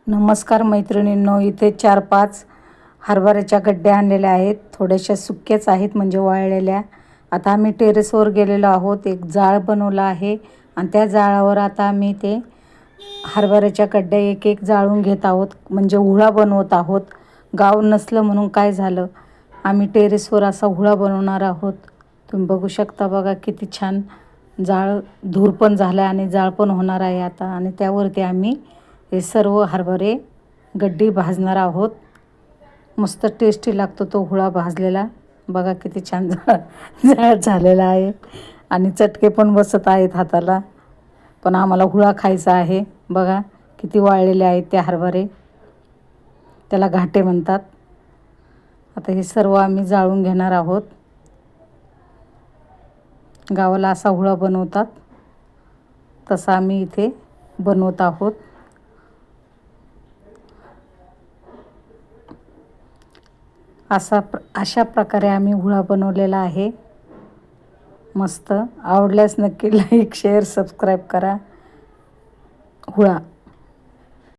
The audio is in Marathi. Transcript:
नमस्कार मैत्रिणींनो, इथे 4-5 हरभऱ्याच्या गड्ड्या आणलेल्या आहेत. थोड्याशा सुक्याच आहेत म्हणजे वाळलेल्या. आता आम्ही टेरेसवर गेलेलो आहोत. एक जाळ बनवला आहे आणि त्या जाळावर आता आम्ही ते हरभऱ्याच्या गड्ड्या एक एक जाळून घेत आहोत, म्हणजे हुळा बनवत आहोत. गाव नसलं म्हणून काय झालं, आम्ही टेरेसवर असा हुळा बनवणार आहोत. तुम्ही बघू शकता, बघा किती छान जाळ धूर पण झाला आणि जाळ पण होणार आहे आता. आणि त्यावरती आम्ही हे सर्व हरभरे गड्डी भाजणार आहोत. मस्त टेस्टी लागतो तो हुळा भाजलेला. बघा किती छान जाळ झालेला आहे आणि चटके पण बसत आहेत हाताला. पण आम्हाला हुळा खायचा आहे. बघा किती वाळलेले आहेत ते हरभरे, त्याला घाटे म्हणतात. आता हे सर्व आम्ही जाळून घेणार आहोत. गावाला असा हुळा बनवतात, तसा आम्ही इथे बनवत आहोत. अशा प्रकारे आम्ही हुळा बनवलेला आहे. मस्त आवडल्यास नक्की लाईक, शेअर, सबस्क्राईब करा. हुळा